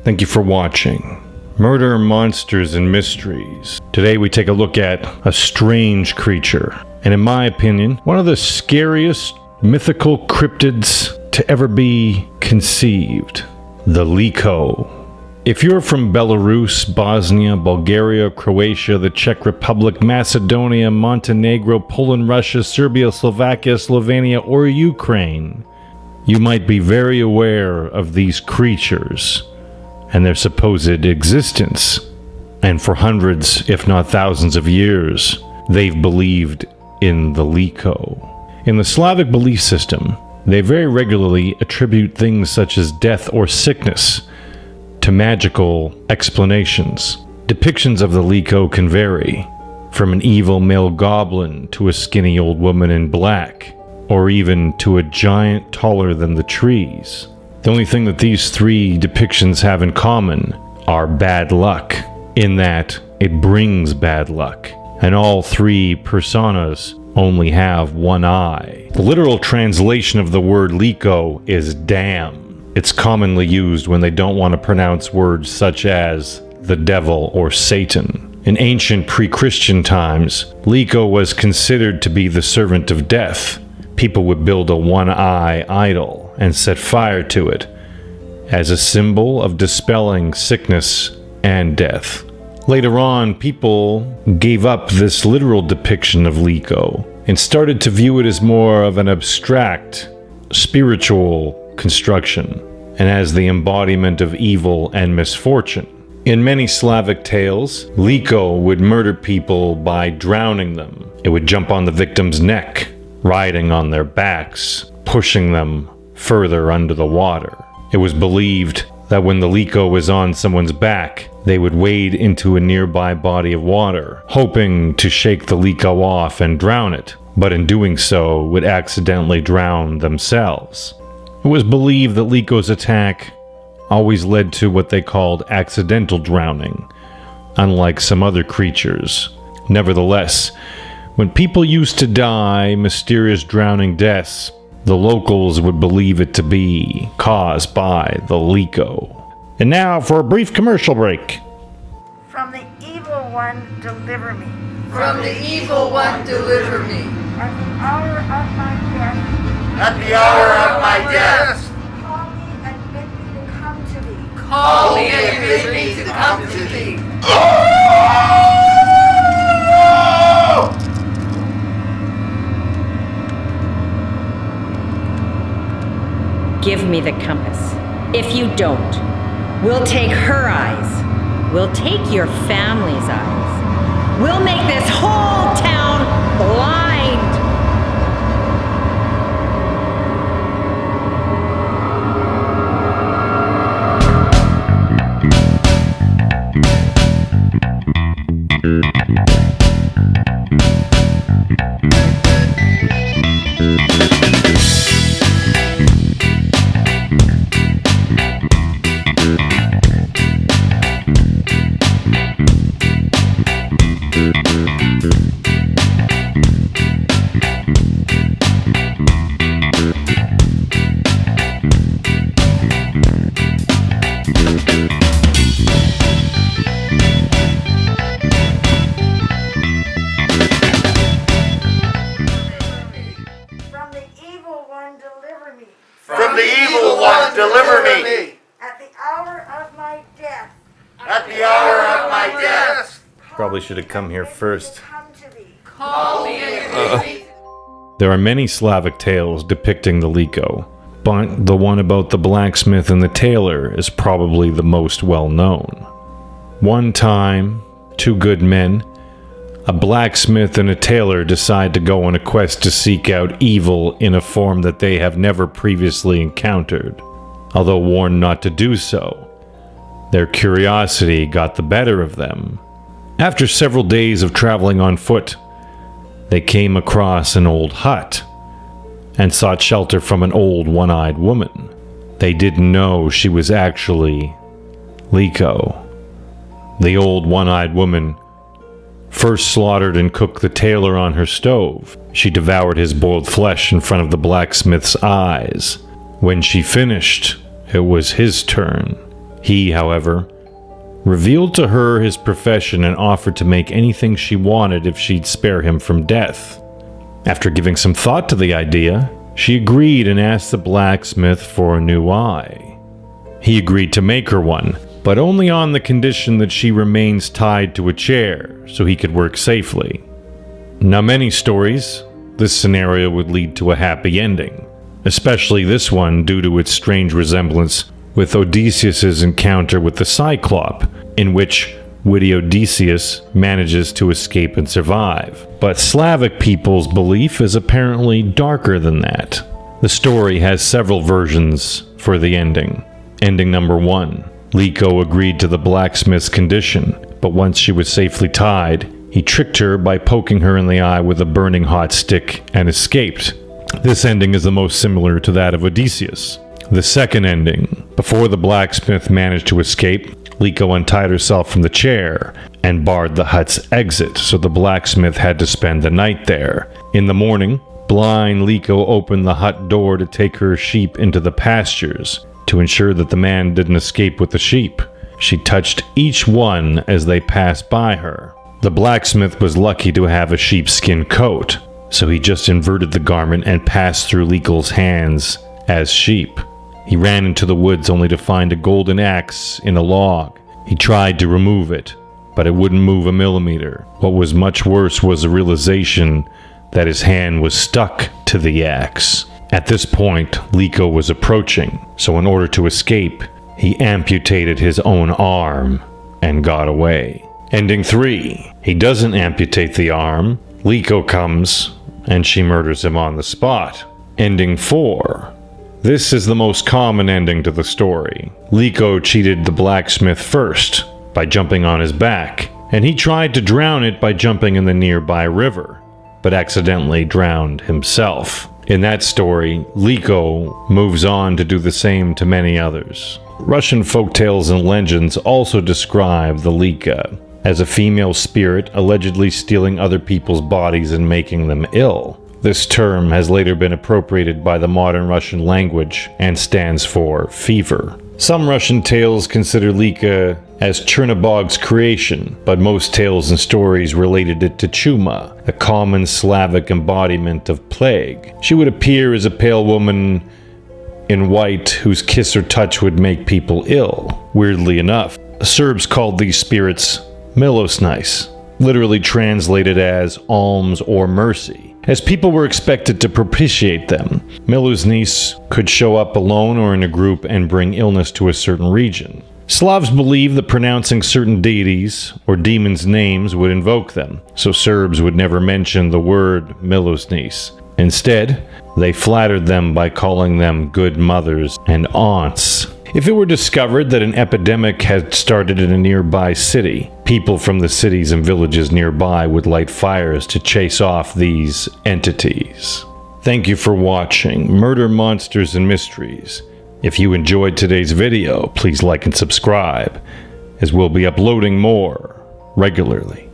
Thank you for watching Murder, Monsters, and Mysteries. Today we take a look at a strange creature, and in my opinion, one of the scariest mythical cryptids to ever be conceived, the Likho. If you're from Belarus, Bosnia, Bulgaria, Croatia, the Czech Republic, Macedonia, Montenegro, Poland, Russia, Serbia, Slovakia, Slovenia, or Ukraine, you might be very aware of these creatures and their supposed existence. And for hundreds, if not thousands of years, they've believed in the Likho. In the Slavic belief system, they very regularly attribute things such as death or sickness to magical explanations. Depictions of the Likho can vary, from an evil male goblin to a skinny old woman in black, or even to a giant taller than the trees. The only thing that these three depictions have in common are bad luck, in that it brings bad luck, and all three personas only have one eye. The literal translation of the word Likho is damn. It's commonly used when they don't want to pronounce words such as the devil or Satan. In ancient pre-Christian times, Likho was considered to be the servant of death. People would build a one-eye idol and set fire to it as a symbol of dispelling sickness and death. Later on, people gave up this literal depiction of Likho and started to view it as more of an abstract, spiritual construction and as the embodiment of evil and misfortune. In many Slavic tales, Likho would murder people by drowning them. It would jump on the victim's neck, riding on their backs, pushing them further under the water. It was believed that when the Likho was on someone's back, they would wade into a nearby body of water, hoping to shake the Likho off and drown it, but in doing so would accidentally drown themselves. It was believed that Likho's attack always led to what they called accidental drowning, unlike some other creatures. Nevertheless, when people used to die mysterious drowning deaths, the locals would believe it to be caused by the Likho. And now for a brief commercial break. From the evil one, deliver me. From the evil one, deliver me. At the hour of my death, At the hour of my death, call me and bid me to come to thee. call me and bid me to come to thee. Give me the compass. If you don't, we'll take her eyes. We'll take your family's eyes. We'll make this whole town blind. From the evil one, deliver me. From the evil one, deliver me. At the hour of my death, At the hour of my death, Probably should have come here first. come to thee. call me and bid me. There are many Slavic tales depicting the Likho, but the one about the blacksmith and the tailor is probably the most well known. One time, two good men, a blacksmith and a tailor, decide to go on a quest to seek out evil in a form that they have never previously encountered. Although warned not to do so, their curiosity got the better of them. After several days of traveling on foot, they came across an old hut and sought shelter from an old one-eyed woman. They didn't know she was actually Likho. The old one-eyed woman first slaughtered and cooked the tailor on her stove. She devoured his boiled flesh in front of the blacksmith's eyes. When she finished, it was his turn. He, however, revealed to her his profession and offered to make anything she wanted if she'd spare him from death. After giving some thought to the idea, she agreed and asked the blacksmith for a new eye. He agreed to make her one, but only on the condition that she remains tied to a chair so he could work safely. Now, many stories, this scenario would lead to a happy ending, especially this one due to its strange resemblance with Odysseus's encounter with the Cyclop, in which witty Odysseus manages to escape and survive. But Slavic people's belief is apparently darker than that. The story has several versions for the ending. Ending number 1. Likho agreed to the blacksmith's condition, but once she was safely tied, he tricked her by poking her in the eye with a burning hot stick and escaped. This ending is the most similar to that of Odysseus. The second ending. Before the blacksmith managed to escape, Likho untied herself from the chair and barred the hut's exit, so the blacksmith had to spend the night there. In the morning, blind Likho opened the hut door to take her sheep into the pastures to ensure that the man didn't escape with the sheep. She touched each one as they passed by her. The blacksmith was lucky to have a sheepskin coat, so he just inverted the garment and passed through Likho's hands as sheep. He ran into the woods only to find a golden axe in a log. He tried to remove it, but it wouldn't move a millimeter. What was much worse was the realization that his hand was stuck to the axe. At this point, Likho was approaching, so in order to escape, he amputated his own arm and got away. Ending 3. He doesn't amputate the arm. Likho comes, and she murders him on the spot. Ending 4. This is the most common ending to the story. Likho cheated the blacksmith first by jumping on his back, and he tried to drown it by jumping in the nearby river, but accidentally drowned himself. In that story, Likho moves on to do the same to many others. Russian folktales and legends also describe the Likho as a female spirit allegedly stealing other people's bodies and making them ill. This term has later been appropriated by the modern Russian language and stands for fever. Some Russian tales consider Likho as Chernobog's creation, but most tales and stories related it to Chuma, a common Slavic embodiment of plague. She would appear as a pale woman in white whose kiss or touch would make people ill. Weirdly enough, Serbs called these spirits milosnice, literally translated as alms or mercy, as people were expected to propitiate them. Milosnice could show up alone or in a group and bring illness to a certain region. Slavs believed that pronouncing certain deities or demons' names would invoke them, so Serbs would never mention the word milosnice. Instead, they flattered them by calling them good mothers and aunts. If it were discovered that an epidemic had started in a nearby city, people from the cities and villages nearby would light fires to chase off these entities. Thank you for watching Murder, Monsters, and Mysteries. If you enjoyed today's video, please like and subscribe, as we'll be uploading more regularly.